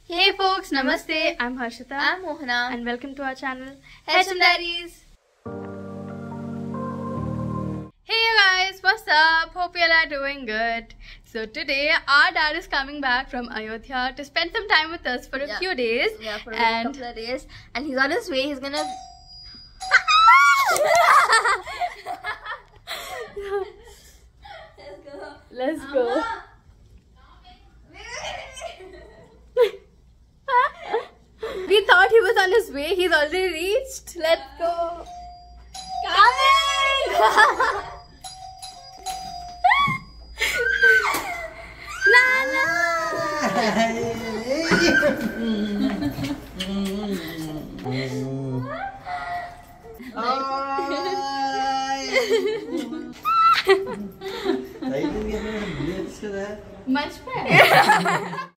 Hey folks, Namaste. I'm Harshita. I'm Mohana. And welcome to our channel, HM Diaries. Hey you guys, what's up? Hope you all are doing good. So today our dad is coming back from Ayodhya to spend some time with us for a few days. Yeah, for a couple of days. And he's on his way. He's gonna... Let's go. We thought he was on his way. He's already reached. Let's go. Coming! Much better.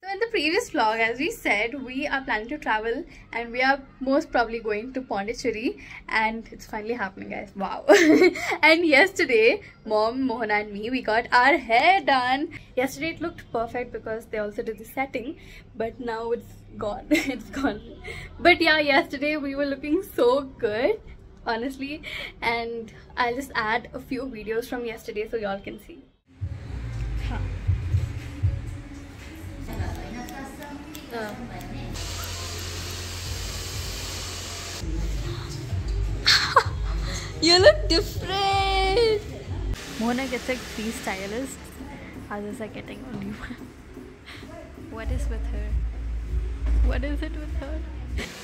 So in the previous vlog, as we said, we are planning to travel and we are most probably going to Pondicherry, and it's finally happening, guys. Wow. And yesterday, Mom, Mohana and me, we got our hair done. Yesterday it looked perfect because they also did the setting, but now it's gone. It's gone. But yeah, yesterday we were looking so good, honestly, and I'll just add a few videos from yesterday so y'all can see. You look different. Mona gets like 3 stylists. Others are getting only one. What is with her? What is it with her?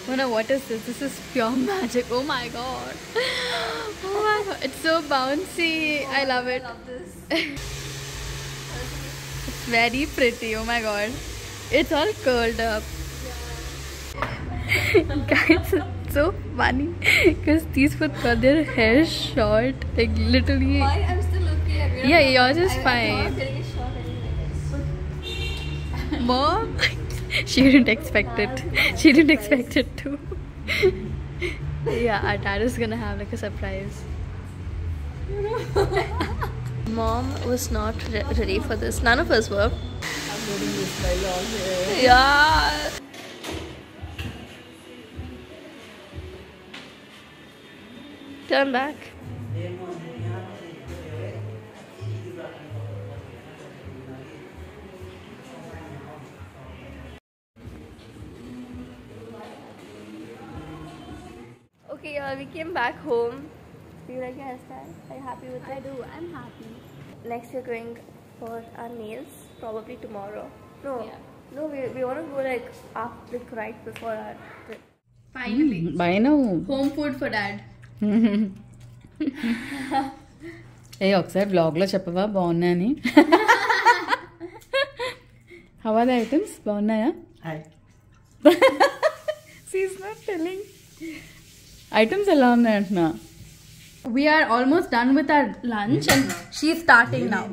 Mona, what is this? This is pure magic. Oh my god. Oh my god. It's so bouncy. I love it. I love this. It's very pretty. Oh my god. It's all curled up. Guys, it's so funny because these people got their hair short, like literally. Mine, I'm still looking at it. Yeah, yours is fine. I'm getting it short anyway. Mom, she didn't expect it. She didn't expect it too. Yeah, our dad is gonna have like a surprise. Mom was not ready for this. None of us were. Yeah. Turn back. Okay, y'all, we came back home. Do you like your hairstyle? Are you happy with it? I do. I'm happy. Next, we're going for our nails, probably tomorrow. No, Yeah. no, we want to go like after, like right before our trip. Finally. By now. Home food for dad. ఒకసారి blog లో చెప్పవా బాగున్నాయని how are the items బాగున్నాయా she is not telling items ఎలా ఉన్నాయి అంటున్నా We are almost done with our lunch and she's starting now.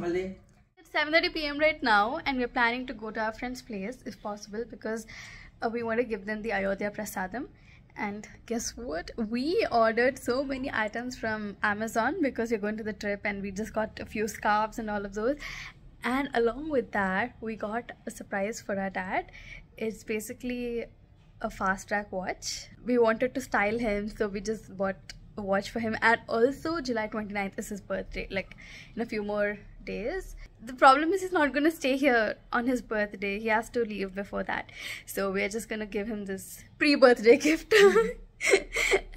It's 7:30 p.m. right now and we're planning to go to our friend's place if possible because we want to give them the Ayodhya Prasadam. And guess what? We ordered so many items from Amazon because we're going to the trip and we just got a few scarves and all of those. And along with that, we got a surprise for our dad. It's basically a fast track watch. We wanted to style him, so we just bought a watch for him. And also July 29th is his birthday, like in a few more days. The problem is he's not going to stay here on his birthday. He has to leave before that, so we're just going to give him this pre-birthday gift.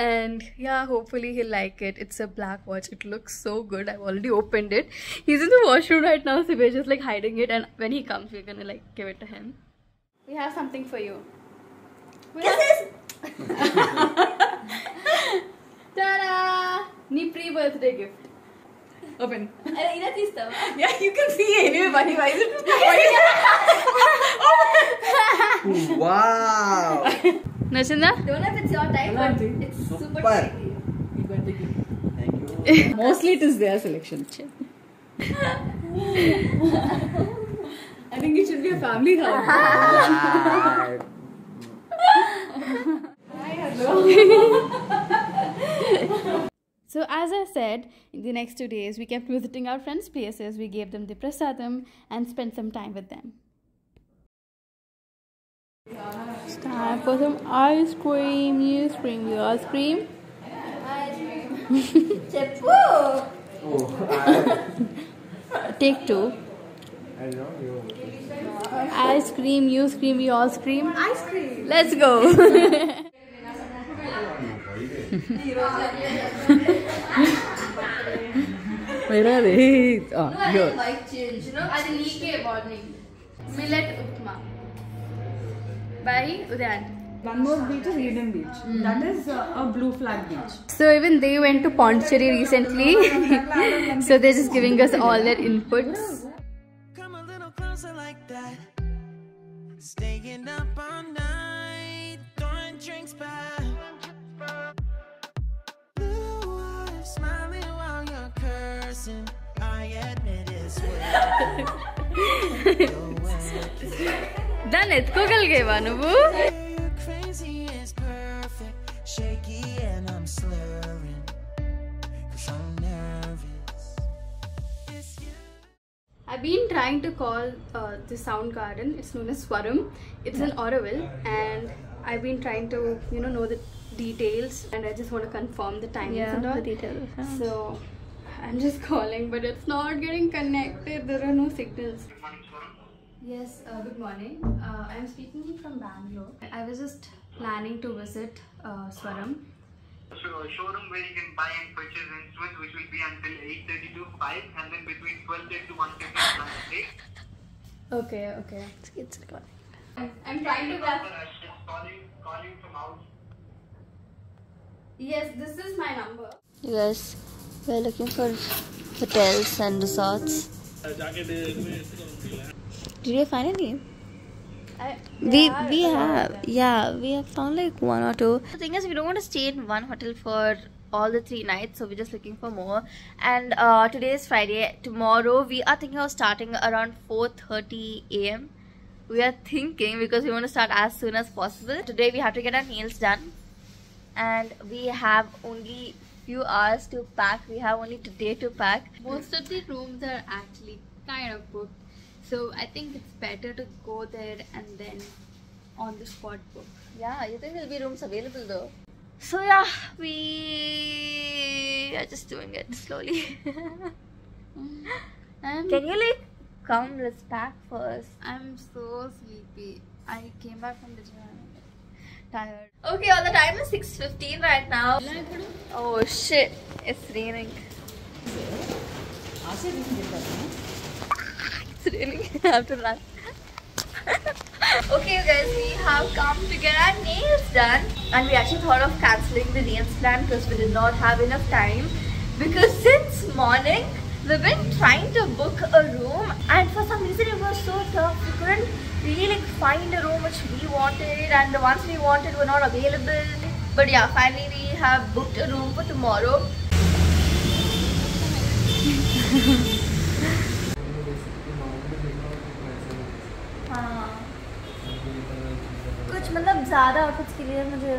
And yeah, hopefully he'll like it. It's a black watch. It looks so good. I've already opened it. He's in the washroom right now, so we're just like hiding it, and when he comes we're going to like give it to him. We have something for you. Kisses! Ta-da! Nee pre-birthday gift. Open. Yeah, you can see anyway. Why is it? Wow! Nachinda? Don't know if it's your time, but it's super tasty. Thank you. Mostly it is their selection I think it should be a family hug. So as I said, in the next 2 days, we kept visiting our friends' places. We gave them the prasadam and spent some time with them. It's time for some ice cream. You scream, you all scream. Take two. Ice cream, you scream, we all scream. Ice cream. Let's go. Where are they? Oh, No, I here. didn't like change. You know, I didn't need morning. Millet upma. By Udayan. One more beach is Eden Beach. That is a blue flag beach. So even they went to Pondicherry recently. So they're just giving us all their inputs. Come a little closer like that. Staying up all night, throwing drinks back. Blue eyes smiling while you're cursing. I admit it's weird. Done it. Google gave one. You're crazy, it's perfect. Shaky and I'm slurring. 'Cause I'm nervous. It's you. I've been trying to call the sound garden. It's known as Swaram. It's in Auroville, and I've been trying to, you know the details, and I just want to confirm the timings and all. the details. So I'm just calling, but it's not getting connected. There are no signals. Yes, good morning. I'm speaking from Bangalore. I was just planning to visit Swaram. So a showroom where you can buy and purchase instruments, which will be until 8:30 to 5, and then between 12:30 to 1:30 lunch break. Okay. It's recording. I'm trying to grab. I should call you from out. Yes, this is my number. You guys, we're looking for hotels and resorts. Did you find any? We have found like one or two. The thing is, we don't want to stay in one hotel for all the 3 nights, so we're just looking for more. And today is Friday. Tomorrow we are thinking of starting around 4:30 a.m. We are thinking because we want to start as soon as possible. Today we have to get our nails done, and we have only few hours to pack. We have only today to pack. Most of the rooms are actually kind of booked, so I think it's better to go there and then on the spot book. Yeah, you think there'll be rooms available though? So yeah, we are just doing it slowly. Can you like come? Let's pack first. I'm so sleepy. I came back from the gym. Tired. Okay, well the time is 6:15 right now. Oh shit, it's raining. It's raining. I have to run. Okay, you guys, we have come to get our nails done, and we actually thought of cancelling the nails plan because we did not have enough time. Because since morning we've been trying to book a room, and for some reason it was so tough. We couldn't really like find a room which we wanted, and the ones we wanted were not available. But yeah, finally we have booked a room for tomorrow. कुछ मतलब ज़्यादा outfits के लिए मुझे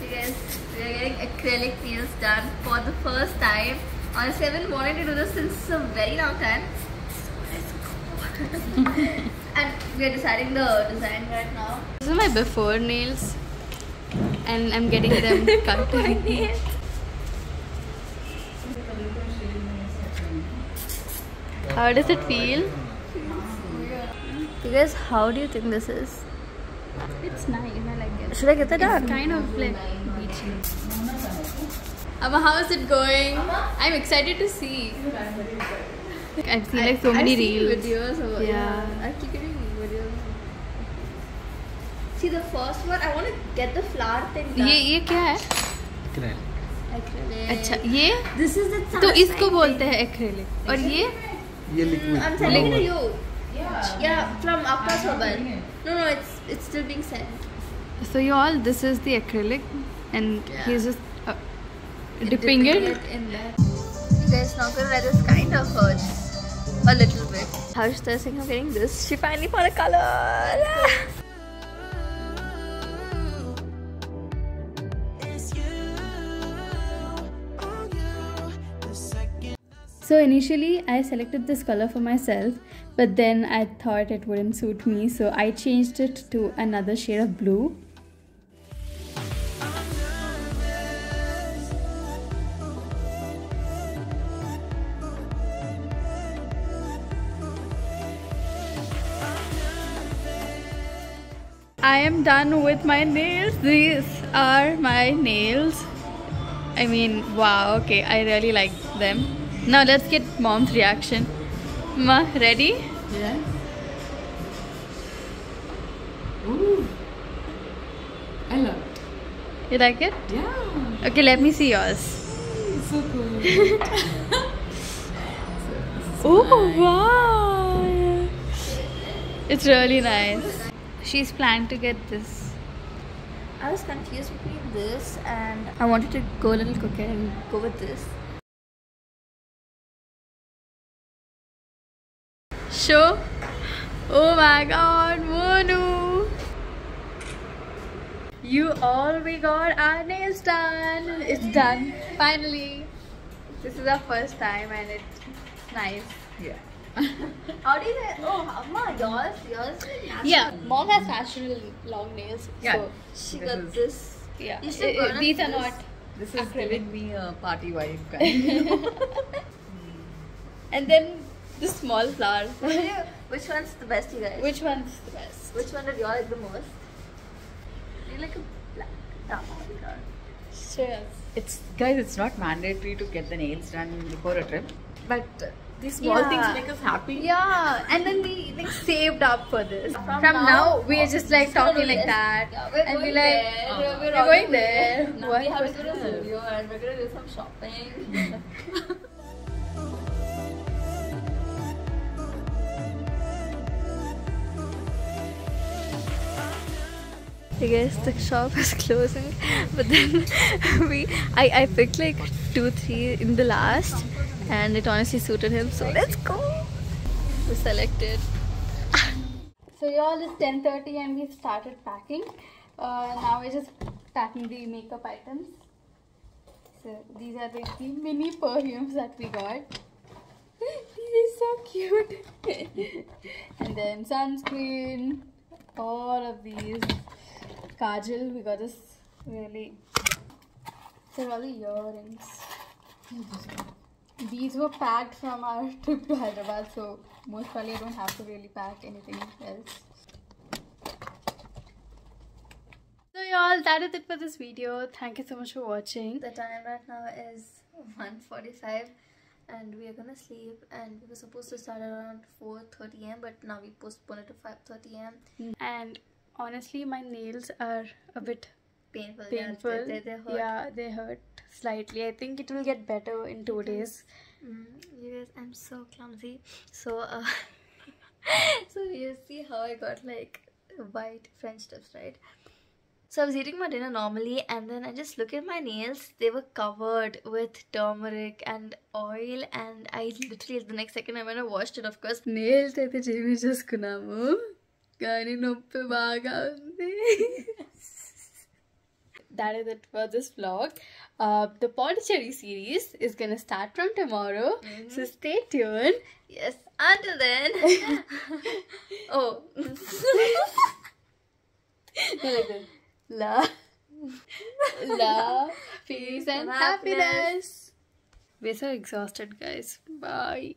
Yes, we are getting acrylic nails done for the first time. Honestly, I've been wanting to do this since a very long time. And we are deciding the design right now. These are my before nails, and I'm getting them cut. How does it feel? You guys, how do you think this is? It's nice. I like it. Should I get that done? It's kind of like beachy. Amma, how is it going? I'm excited to see. I've seen like so many reels. Videos of Yeah. I keep getting videos. See the first one, I want to get the flower thing done. ये क्या है? Acrylic. अच्छा ये This is the तो इसको बोलते हैं acrylic और ये I'm sending it to you. Yeah, from Akash Urban. No, it's still being sent. so you all this is the acrylic and he's just dipping it. in there. You guys, not gonna lie, this kind of hurts a little bit. Harsh is thinking of getting this. She finally found a color. So initially I selected this color for myself, but then I thought it wouldn't suit me, so I changed it to another shade of blue. I am done with my nails. These are my nails. I mean, wow, okay, I really like them. Now let's get mom's reaction. Ma, ready? Yeah. Ooh. I love it. You like it? Yeah. Okay, let me see yours. So cool. Oh, wow. It's really nice. She's planning to get this. I was confused between this and I wanted to go a little quicker and go with this. Show. Oh my god, Monu. We got our nails done. It's done. Finally. This is our first time and it's nice. Yeah. How do you say? Oh, Amma, yours? Yeah, mom has natural long nails. Yeah. So, She This got is- this. yeah. You should burn These are this. not. This is Acrylic. giving me a party vibe kind. And then the small flower. Which one's the best, you guys? Which one's the best? Which one did you like the most? You like a black. Oh my god. Sure. It's not mandatory to get the nails done before a trip, but these small Yeah. things make us happy. Yeah, and then we like saved up for this. From now, now, we are just like gonna talking do like this. that, Yeah, we're and going we like there. we're on going the way. there. Now What? we have to go to studio and we're gonna do some shopping. Hey guys, the shop is closing, but then I picked like 2-3 in the last, and it honestly suited him. So let's go. We selected. So y'all, it's 10:30 and we've started packing. Now we're just packing the makeup items. So these are the mini perfumes that we got. These are so cute. And then sunscreen, all of these. Kajal, we got this really. They're all the earrings. These were packed from our trip to Hyderabad, so most probably I don't have to really pack anything else. So y'all, that is it for this video. Thank you so much for watching. The time right now is 1:45 and we are gonna sleep, and we were supposed to start around 4:30 am, but now we postpone it to 5:30 am. And honestly, my nails are a bit Painful. painful. Yeah, they hurt. Yeah, they hurt slightly. I think it will get better in 2 days. You guys, I'm so clumsy. So so you see how I got like white French tips, right? So I was eating my dinner normally, and then I just look at my nails. They were covered with turmeric and oil, and I literally the next second I went and washed it, of course. Nails అయితే చేయించేసుకున్నాము కానీ నొప్పి బాగా ఉంది. That is it for this vlog. The Pondicherry series is gonna start from tomorrow, so stay tuned. Yes, until then. Oh. Love, peace and happiness. We're so exhausted, guys. Bye.